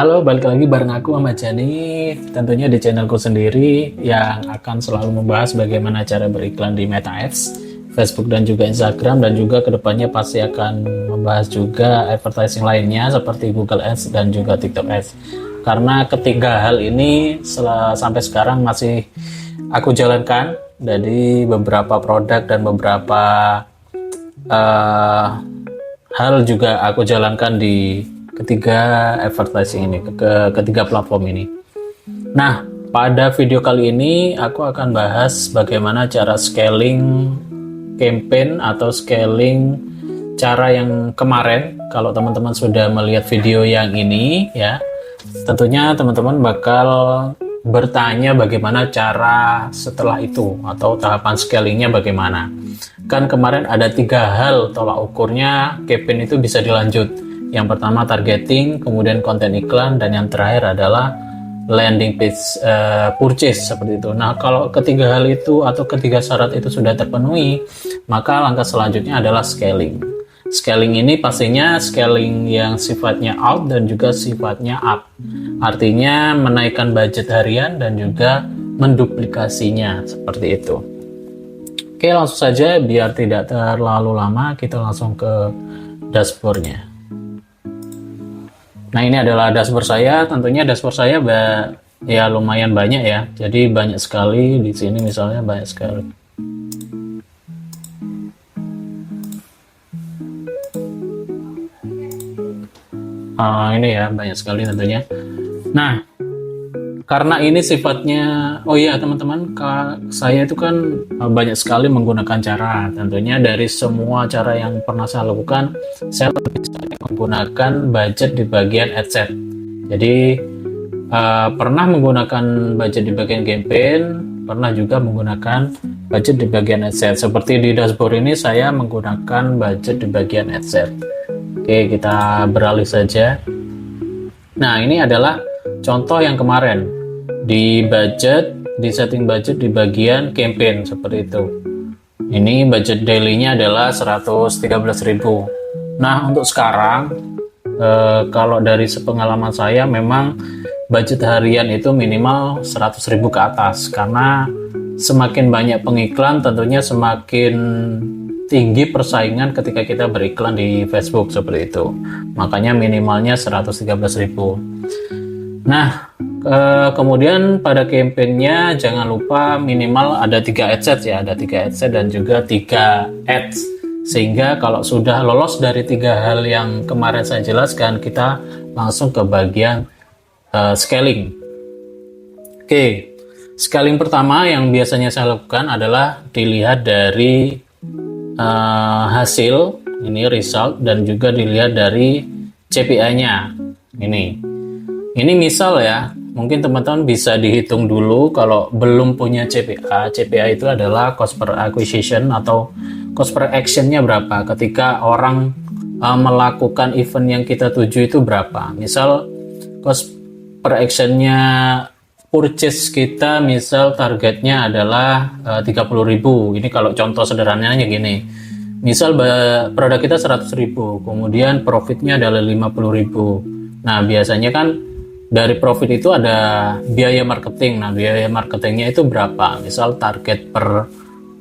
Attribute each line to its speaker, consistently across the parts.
Speaker 1: Halo, balik lagi bareng aku Ahmad Jani, tentunya di channelku sendiri yang akan selalu membahas bagaimana cara beriklan di Meta Ads, Facebook dan juga Instagram, dan juga kedepannya pasti akan membahas juga advertising lainnya seperti Google Ads dan juga TikTok Ads. Karena ketiga hal ini sampai sekarang masih aku jalankan dari beberapa produk dan beberapa hal juga aku jalankan di ketiga advertising ini, ketiga platform ini. Nah, pada video kali ini aku akan bahas bagaimana cara scaling campaign atau scaling cara yang kemarin. Kalau teman-teman sudah melihat video yang ini ya, tentunya teman-teman bakal bertanya bagaimana cara setelah itu atau tahapan scalingnya bagaimana. Kan kemarin ada 3 hal tolak ukurnya campaign itu bisa dilanjut. Yang pertama targeting, kemudian konten iklan, dan yang terakhir adalah landing page purchase seperti itu. Nah, kalau ketiga hal itu atau ketiga syarat itu sudah terpenuhi, maka langkah selanjutnya adalah scaling. Scaling ini pastinya scaling yang sifatnya out dan juga sifatnya up. Artinya menaikkan budget harian dan juga menduplikasinya seperti itu. Oke, langsung saja biar tidak terlalu lama kita langsung ke dashboardnya. Nah, ini adalah dashboard saya. Tentunya dashboard saya ya lumayan banyak ya. Jadi banyak sekali di sini, misalnya banyak sekali. Ini ya banyak sekali tentunya. Nah, karena ini sifatnya, oh iya teman-teman, saya itu kan banyak sekali menggunakan cara. Tentunya dari semua cara yang pernah saya lakukan, saya lebih sering menggunakan budget di bagian adset. Jadi pernah menggunakan budget di bagian campaign, pernah juga menggunakan budget di bagian adset. Seperti di dashboard ini saya menggunakan budget di bagian adset. Oke, kita beralih saja. Nah, ini adalah contoh yang kemarin di budget, di setting budget di bagian campaign seperti itu. Ini budget daily-nya adalah 113.000. Nah, untuk sekarang kalau dari sepengalaman saya memang budget harian itu minimal 100.000 ke atas, karena semakin banyak pengiklan tentunya semakin tinggi persaingan ketika kita beriklan di Facebook seperti itu. Makanya minimalnya 113.000. Nah, kemudian pada campaignnya jangan lupa minimal ada 3 adset ya, ada 3 adset dan juga 3 ads, sehingga kalau sudah lolos dari 3 hal yang kemarin saya jelaskan, kita langsung ke bagian scaling. Oke, scaling pertama yang biasanya saya lakukan adalah dilihat dari hasil, ini result, dan juga dilihat dari CPI-nya. Ini misal ya, mungkin teman-teman bisa dihitung dulu kalau belum punya CPA. CPA itu adalah cost per acquisition atau cost per action-nya berapa ketika orang melakukan event yang kita tuju itu berapa. Misal cost per action-nya purchase kita, misal targetnya adalah 30.000. Ini kalau contoh sederhananya gini. Misal produk kita 100.000, kemudian profitnya adalah 50.000. Nah, biasanya kan dari profit itu ada biaya marketing. Nah, biaya marketingnya itu berapa? Misal target per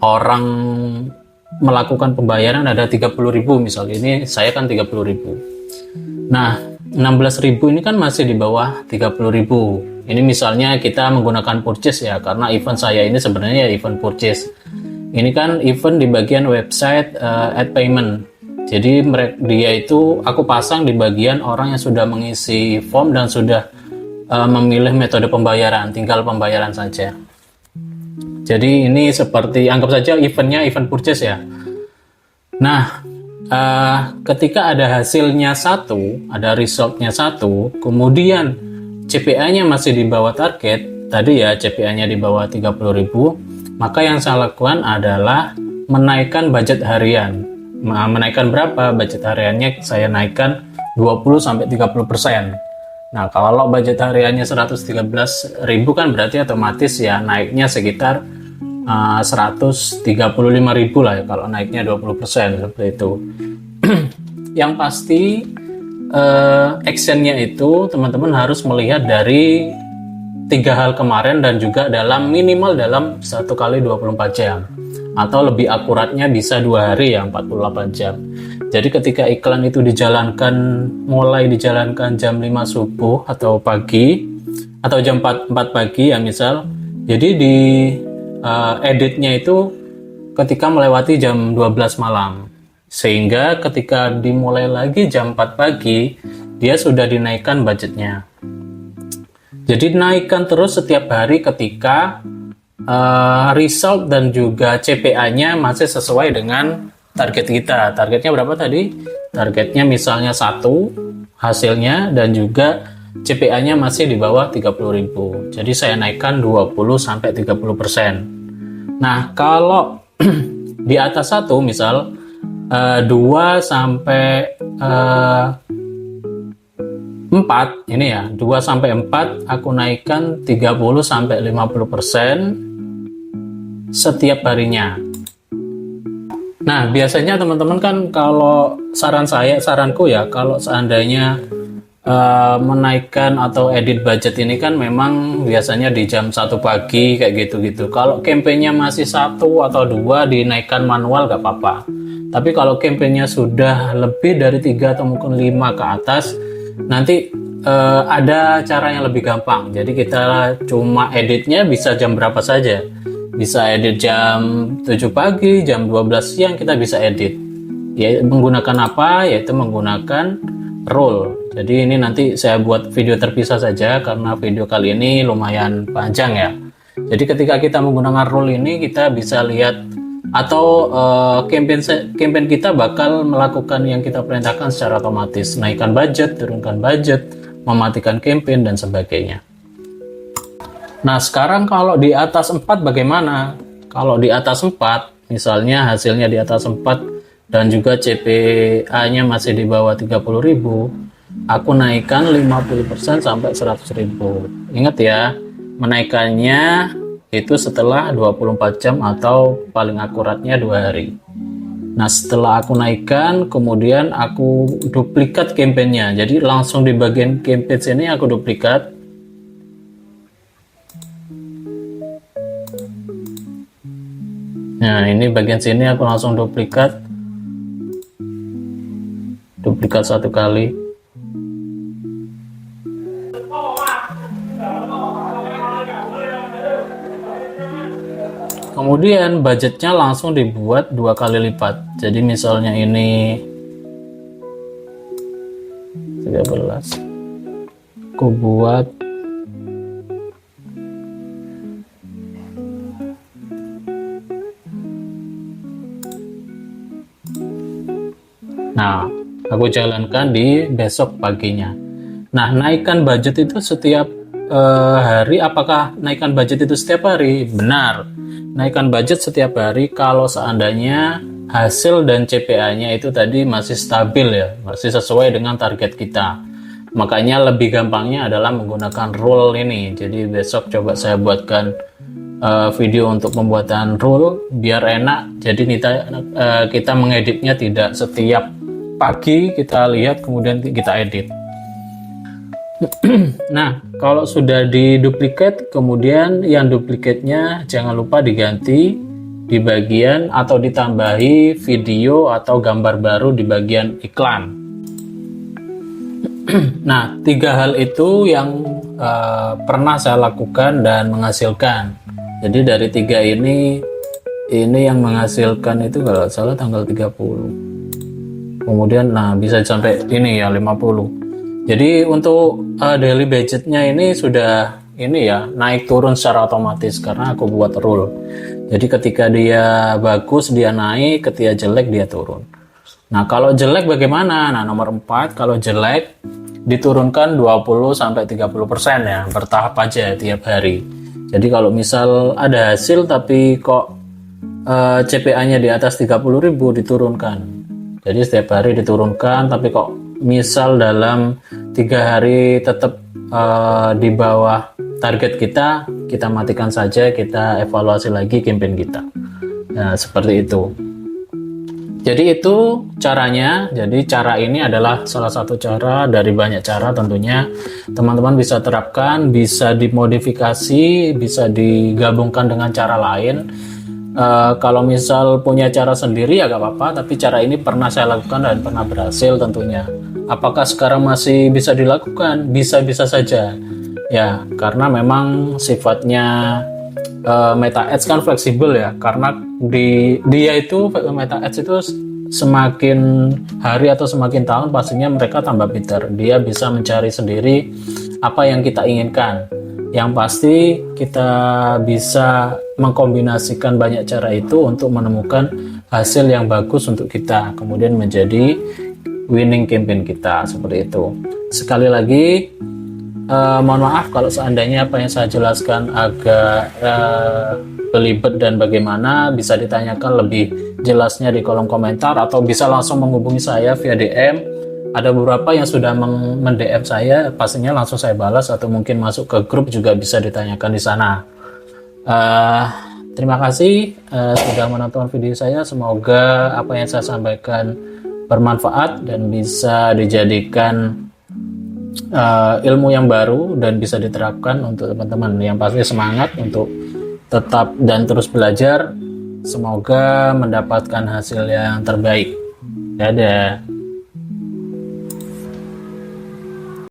Speaker 1: orang melakukan pembayaran ada 30.000 misal. Ini saya kan 30.000. Nah, 16.000 ini kan masih di bawah 30.000. Ini misalnya kita menggunakan purchase ya, karena event saya ini sebenarnya event purchase. Ini kan event di bagian website ad payment. Jadi dia itu aku pasang di bagian orang yang sudah mengisi form dan sudah memilih metode pembayaran, tinggal pembayaran saja. Jadi ini seperti, anggap saja eventnya event purchase ya. Nah, ketika ada hasilnya 1, ada resultnya 1, kemudian CPA-nya masih di bawah target, tadi ya CPA-nya di bawah 30.000, maka yang saya lakukan adalah menaikkan budget harian. Menaikkan berapa? Budget hariannya saya naikkan 20-30%. Nah, kalau budget hariannya 113.000 kan berarti otomatis ya naiknya sekitar 135.000 lah ya, kalau naiknya 20% seperti itu. Yang pasti actionnya itu teman-teman harus melihat dari 3 hal kemarin dan juga minimal dalam 1 kali 24 jam, atau lebih akuratnya bisa 2 hari ya, 48 jam. Jadi ketika iklan itu mulai dijalankan jam 5 subuh atau pagi atau jam 4 pagi ya misal, jadi di editnya itu ketika melewati jam 12 malam, sehingga ketika dimulai lagi jam 4 pagi dia sudah dinaikkan budgetnya. Jadi naikkan terus setiap hari ketika result dan juga CPA-nya masih sesuai dengan target kita. Targetnya berapa tadi? Targetnya misalnya 1 hasilnya dan juga CPA-nya masih di bawah 30.000. Jadi saya naikkan 20-30%. Nah, kalau di atas 1 misal 2 sampai 4 ini ya, 2 sampai 4 aku naikkan 30-50% setiap harinya. Nah, biasanya teman-teman kan kalau saranku ya, kalau seandainya menaikkan atau edit budget ini kan memang biasanya di jam 1 pagi kayak gitu-gitu. Kalau campaign-nya masih 1 atau 2 dinaikkan manual gak apa-apa. Tapi kalau campaign-nya sudah lebih dari 3 atau mungkin 5 ke atas, nanti ada cara yang lebih gampang. Jadi kita cuma editnya bisa jam berapa saja. Bisa edit jam 7 pagi, jam 12 siang kita bisa edit. Ya, menggunakan apa? Yaitu menggunakan rule. Jadi ini nanti saya buat video terpisah saja karena video kali ini lumayan panjang ya. Jadi ketika kita menggunakan rule ini kita bisa lihat atau campaign kita bakal melakukan yang kita perintahkan secara otomatis, naikkan budget, turunkan budget, mematikan campaign dan sebagainya. Nah, sekarang kalau di atas 4 bagaimana? Kalau di atas 4 misalnya hasilnya di atas 4 dan juga CPA-nya masih di bawah 30.000, aku naikkan 50% sampai 100.000. Ingat ya, menaikannya itu setelah 24 jam atau paling akuratnya 2 hari. Nah, setelah aku naikkan, kemudian aku duplikat campaign-nya. Jadi langsung di bagian campaign sini aku duplikat. Nah, ini bagian sini aku langsung duplikat 1 kali. Kemudian budgetnya langsung dibuat 2 kali lipat. Jadi misalnya ini 13, aku buat nah, aku jalankan di besok paginya. Nah, naikkan budget itu setiap hari. Apakah naikkan budget itu setiap hari? Benar, naikkan budget setiap hari kalau seandainya hasil dan CPA-nya itu tadi masih stabil ya, masih sesuai dengan target kita. Makanya lebih gampangnya adalah menggunakan rule ini. Jadi besok coba saya buatkan video untuk pembuatan rule biar enak. Jadi kita mengeditnya tidak setiap pagi kita lihat kemudian kita edit. Nah, kalau sudah diduplikat, kemudian yang duplikatnya jangan lupa diganti di bagian atau ditambahi video atau gambar baru di bagian iklan. Nah, 3 hal itu yang pernah saya lakukan dan menghasilkan. Jadi dari 3 ini yang menghasilkan itu kalau salah tanggal 30. Kemudian nah bisa sampai ini ya 50. Jadi untuk daily budgetnya ini sudah ini ya naik turun secara otomatis karena aku buat rule. Jadi ketika dia bagus dia naik, ketika jelek dia turun. Nah, kalau jelek bagaimana? Nah, nomor 4 kalau jelek diturunkan 20-30% ya, bertahap aja tiap hari. Jadi kalau misal ada hasil tapi kok CPA-nya di atas 30.000 diturunkan. Jadi setiap hari diturunkan, tapi kok misal dalam 3 hari tetap di bawah target kita matikan saja, kita evaluasi lagi campaign kita. Nah, seperti itu. Jadi itu caranya. Jadi cara ini adalah salah satu cara dari banyak cara tentunya. Teman-teman bisa terapkan, bisa dimodifikasi, bisa digabungkan dengan cara lain. Kalau misal punya cara sendiri ya gak apa-apa, tapi cara ini pernah saya lakukan dan pernah berhasil tentunya. Apakah sekarang masih bisa dilakukan? Bisa-bisa saja. Ya, karena memang sifatnya Meta Ads kan fleksibel ya, karena dia itu Meta Ads itu semakin hari atau semakin tahun pastinya mereka tambah pintar. Dia bisa mencari sendiri apa yang kita inginkan. Yang pasti kita bisa mengkombinasikan banyak cara itu untuk menemukan hasil yang bagus untuk kita, kemudian menjadi winning campaign kita, seperti itu. Sekali lagi mohon maaf kalau seandainya apa yang saya jelaskan agak belibet dan bagaimana, bisa ditanyakan lebih jelasnya di kolom komentar atau bisa langsung menghubungi saya via DM. Ada beberapa yang sudah men-DM saya, pastinya langsung saya balas, atau mungkin masuk ke grup juga bisa ditanyakan di sana. Terima kasih sudah menonton video saya. Semoga apa yang saya sampaikan bermanfaat dan bisa dijadikan ilmu yang baru dan bisa diterapkan untuk teman-teman. Yang pasti semangat untuk tetap dan terus belajar. Semoga mendapatkan hasil yang terbaik. Dadah.